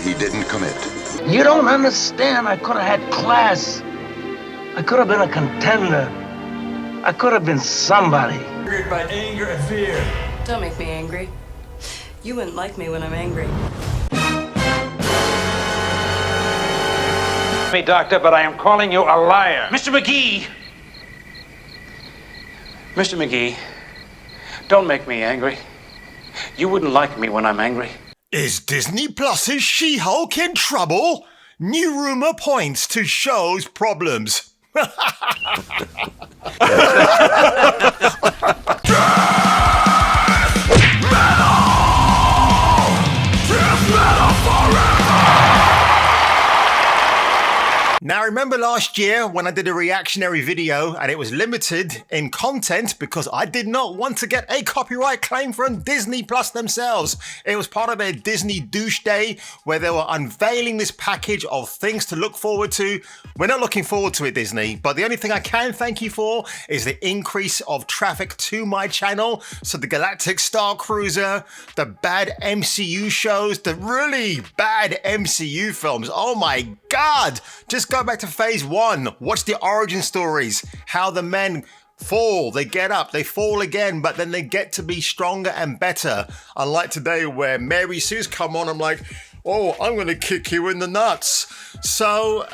he didn't commit. You don't understand. I could have had class. I could have been a contender. I could have been somebody. Triggered by anger and fear. Don't make me angry. You wouldn't like me when I'm angry. Me, doctor, but I am calling you a liar. Mr. McGee! Mr. McGee, don't make me angry. You wouldn't like me when I'm angry. Is Disney Plus's She-Hulk in trouble? New rumor points to show's problems. Now, remember last year when I did a reactionary video and it was limited in content because I did not want to get a copyright claim from Disney Plus themselves. It was part of their Disney Douche Day where they were unveiling this package of things to look forward to. We're not looking forward to it, Disney, but the only thing I can thank you for is the increase of traffic to my channel. So the Galactic Star Cruiser, the bad MCU shows, the really bad MCU films. Oh my God! Just go back to phase 1. Watch the origin stories. How the men fall, they get up, they fall again, but then they get to be stronger and better. Unlike today where Mary Sue's come on, I'm like, oh, I'm going to kick you in the nuts. So,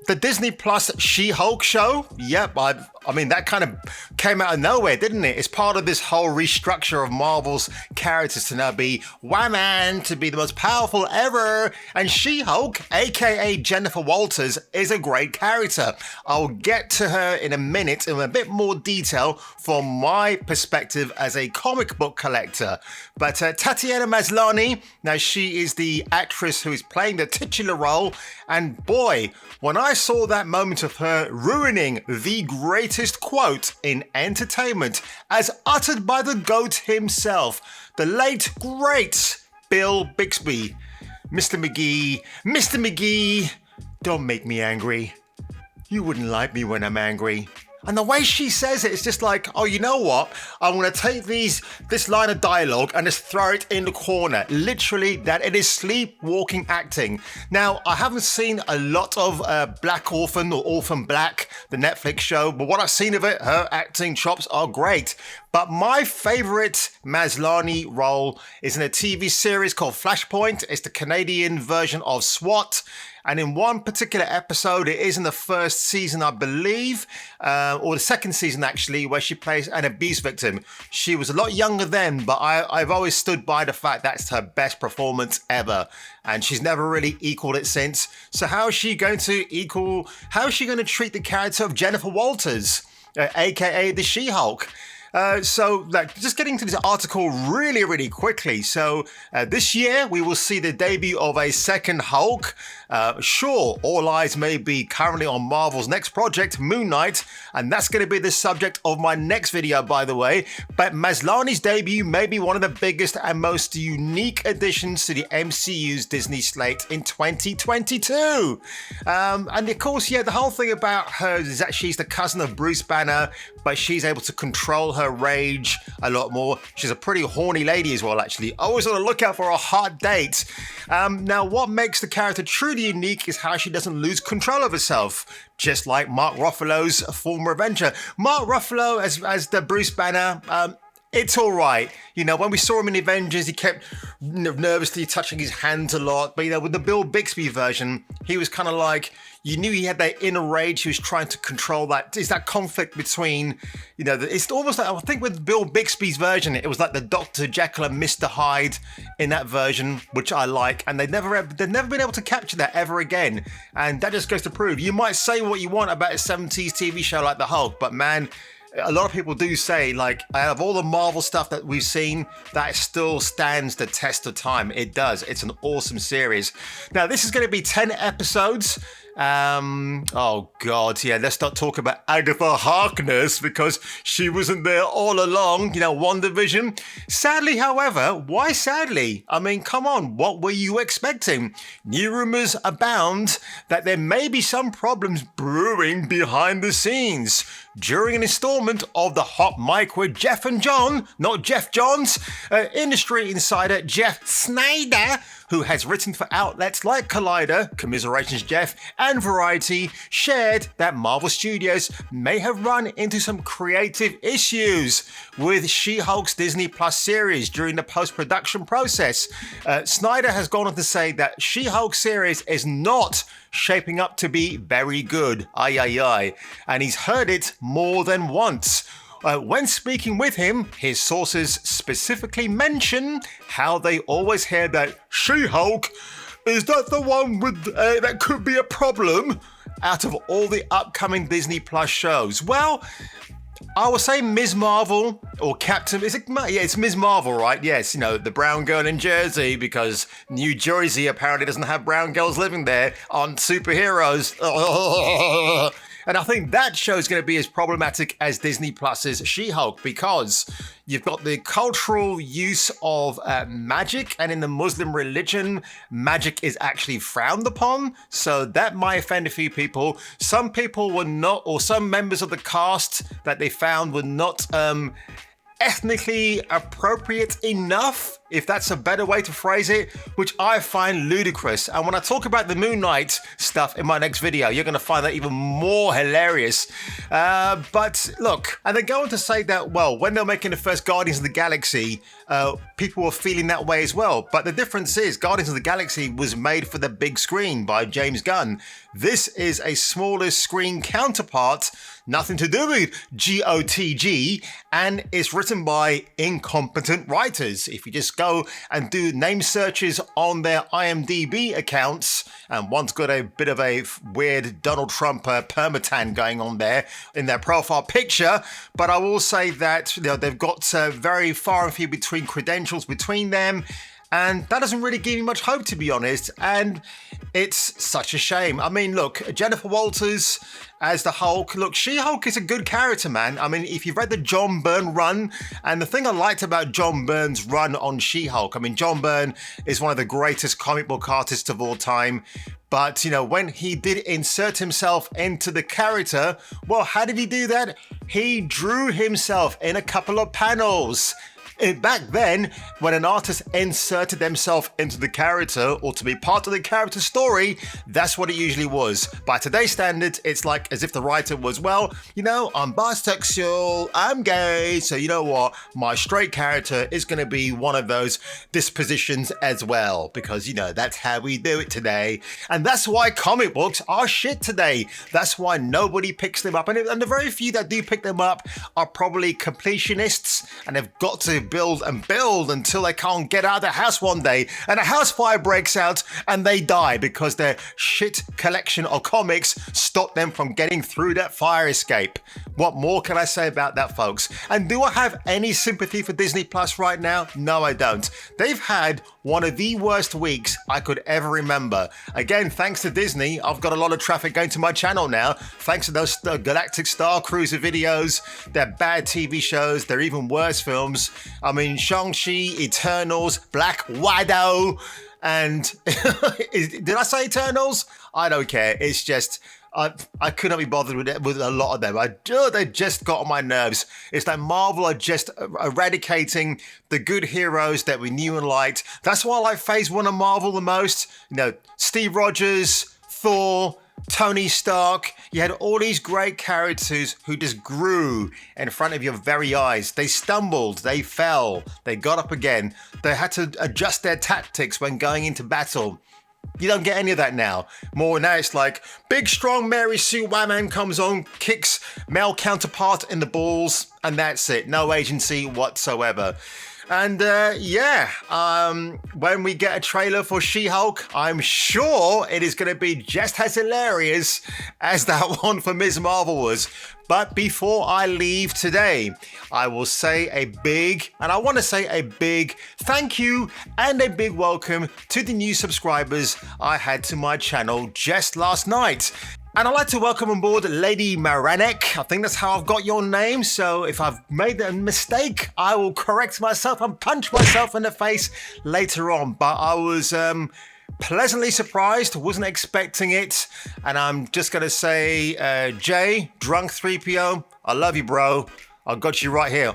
the Disney Plus She-Hulk show, yep, I mean, that kind of came out of nowhere, didn't it? It's part of this whole restructure of Marvel's characters to now be woman, to be the most powerful ever. And She-Hulk, aka Jennifer Walters, is a great character. I'll get to her in a minute in a bit more detail from my perspective as a comic book collector. But Tatiana Maslany, now she is the actress who is playing the titular role. And boy, when I saw that moment of her ruining the greatest quote in entertainment as uttered by the GOAT himself, the late, great Bill Bixby. Mr. McGee, don't make me angry. You wouldn't like me when I'm angry. And the way she says it, it's just like, oh, you know what? I'm going to take this line of dialogue and just throw it in the corner. Literally, that it is sleepwalking acting. Now, I haven't seen a lot of Black Orphan or Orphan Black, the Netflix show, but what I've seen of it, her acting chops are great. But my favorite Maslany role is in a TV series called Flashpoint. It's the Canadian version of SWAT. And in one particular episode, it is in the first season, I believe, or the second season actually, where she plays an abuse victim. She was a lot younger then, but I've always stood by the fact that's her best performance ever. And she's never really equaled it since. So how is she going to treat the character of Jennifer Walters, aka the She-Hulk? So just getting to this article really, really quickly. So this year we will see the debut of a second Hulk. Sure, all eyes may be currently on Marvel's next project, Moon Knight, and that's going to be the subject of my next video, by the way. But Maslany's debut may be one of the biggest and most unique additions to the MCU's Disney slate in 2022. And of course, yeah, the whole thing about her is that she's the cousin of Bruce Banner, but she's able to control her rage a lot more. She's a pretty horny lady as well, actually. Always on the lookout for a hot date. Now, what makes the character truly unique is how she doesn't lose control of herself, just like Mark Ruffalo's former Avenger. Mark Ruffalo as the Bruce Banner, it's all right. You know, when we saw him in the Avengers, he kept nervously touching his hands a lot. But, you know, with the Bill Bixby version, he was kind of like, you knew he had that inner rage. He was trying to control that. It's that conflict between, you know, it's almost like, I think with Bill Bixby's version, it was like the Dr. Jekyll and Mr. Hyde in that version, which I like. And they've never been able to capture that ever again. And that just goes to prove, you might say what you want about a 70s TV show like The Hulk, but man, a lot of people do say, like, out of all the Marvel stuff that we've seen, that still stands the test of time. It does. It's an awesome series. Now, this is going to be 10 episodes. Oh God, yeah. Let's not talk about Agatha Harkness because she wasn't there all along. WandaVision. Sadly, however, why sadly? I mean, come on, what were you expecting? New rumors abound that there may be some problems brewing behind the scenes. During an installment of the Hot Mic with Jeff and John, not Jeff Johns, industry insider Jeff Snyder, who has written for outlets like Collider, commiserations Jeff, and Variety, shared that Marvel Studios may have run into some creative issues with She-Hulk's Disney Plus series during the post-production process. Snyder has gone on to say that She-Hulk series is not shaping up to be very good, and he's heard it more than once. When speaking with him, his sources specifically mention how they always hear that She-Hulk, is that the one with that could be a problem out of all the upcoming Disney Plus shows. Well, I would say Ms. Marvel or Captain. It's Ms. Marvel, right? Yes, the brown girl in Jersey, because New Jersey apparently doesn't have brown girls living there, aren't superheroes. And I think that show is going to be as problematic as Disney Plus's She-Hulk, because you've got the cultural use of magic, and in the Muslim religion, magic is actually frowned upon. So that might offend a few people. Some people were not, or some members of the cast that they found were not ethnically appropriate enough, if that's a better way to phrase it, which I find ludicrous. And when I talk about the Moon Knight stuff in my next video, you're going to find that even more hilarious. But look, and they go on to say that, well, when they're making the first Guardians of the Galaxy, people were feeling that way as well. But the difference is Guardians of the Galaxy was made for the big screen by James Gunn. This is a smaller screen counterpart, nothing to do with GOTG, and it's written by incompetent writers. If you just go and do name searches on their IMDb accounts, and one's got a bit of a weird Donald Trump permatan going on there in their profile picture, but I will say that they've got very far and few between credentials between them, and that doesn't really give me much hope, to be honest, and it's such a shame. I mean, look, Jennifer Walters as the Hulk. Look, She-Hulk is a good character, man. I mean, if you've read the John Byrne run, and the thing I liked about John Byrne's run on She-Hulk, I mean, John Byrne is one of the greatest comic book artists of all time. But, when he did insert himself into the character, well, how did he do that? He drew himself in a couple of panels. Back then, when an artist inserted themselves into the character or to be part of the character's story, that's what it usually was. By today's standards, it's like as if the writer was, well, I'm bisexual, I'm gay, so you know what? My straight character is going to be one of those dispositions as well, because, that's how we do it today. And that's why comic books are shit today. That's why nobody picks them up. And the very few that do pick them up are probably completionists, and they've got to build and build until they can't get out of the house one day and a house fire breaks out and they die because their shit collection of comics stopped them from getting through that fire escape. What more can I say about that, folks? And do I have any sympathy for Disney Plus right now? No, I don't. They've had one of the worst weeks I could ever remember. Again, thanks to Disney, I've got a lot of traffic going to my channel now. Thanks to those Galactic Star Cruiser videos, their bad TV shows, their even worse films. I mean, Shang-Chi, Eternals, Black Widow, and did I say Eternals? I don't care. It's just I could not be bothered with a lot of them. They just got on my nerves. It's like Marvel are just eradicating the good heroes that we knew and liked. That's why I like Phase 1 of Marvel the most. Steve Rogers, Thor, Tony Stark. You had all these great characters who just grew in front of your very eyes. They stumbled, they fell, they got up again. They had to adjust their tactics when going into battle. You don't get any of that now. More now it's like big strong Mary Sue Wham comes on, kicks male counterpart in the balls, and that's it. No agency whatsoever. And when we get a trailer for She-Hulk, I'm sure it is going to be just as hilarious as that one for Ms. Marvel was. But before I leave today, I will say a big thank you and a big welcome to the new subscribers I had to my channel just last night. And I'd like to welcome on board Lady Maranek. I think that's how I've got your name. So if I've made a mistake, I will correct myself and punch myself in the face later on. But I was pleasantly surprised, wasn't expecting it. And I'm just going to say, Jay, Drunk 3PO, I love you, bro. I got you right here.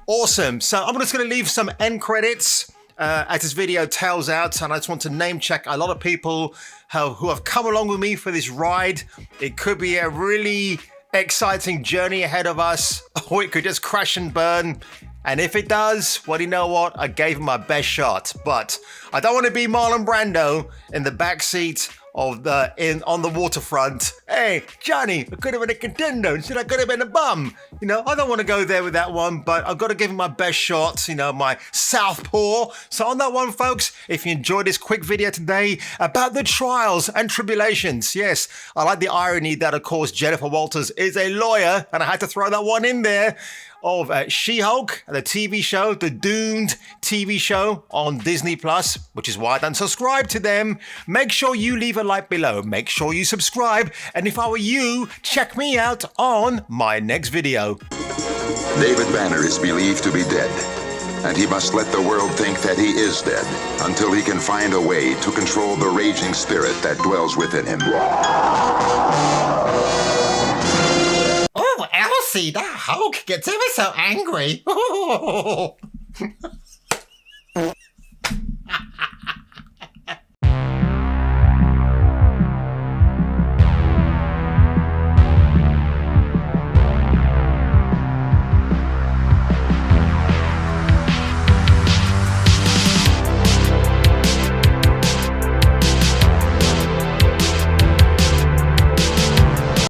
Awesome. So I'm just going to leave some end credits as this video tails out, and I just want to name check a lot of people who have come along with me for this ride. It could be a really exciting journey ahead of us, or it could just crash and burn. And if it does, well, you know what? I gave him my best shot, but I don't want to be Marlon Brando in the backseat of on the waterfront. Hey, Johnny, I could have been a contender instead I could have been a bum. You know, I don't want to go there with that one, but I've got to give him my best shot, you know, my southpaw. So on that one, folks, if you enjoyed this quick video today about the trials and tribulations, yes, I like the irony that, of course, Jennifer Walters is a lawyer, and I had to throw that one in there, of She-Hulk, the TV show, the doomed TV show on Disney+, which is why I don't subscribe to them. Make sure you leave a like below. Make sure you subscribe. And if I were you, check me out on my next video. David Banner is believed to be dead, and he must let the world think that he is dead until he can find a way to control the raging spirit that dwells within him. Oh, Elsie, that Hulk gets ever so angry.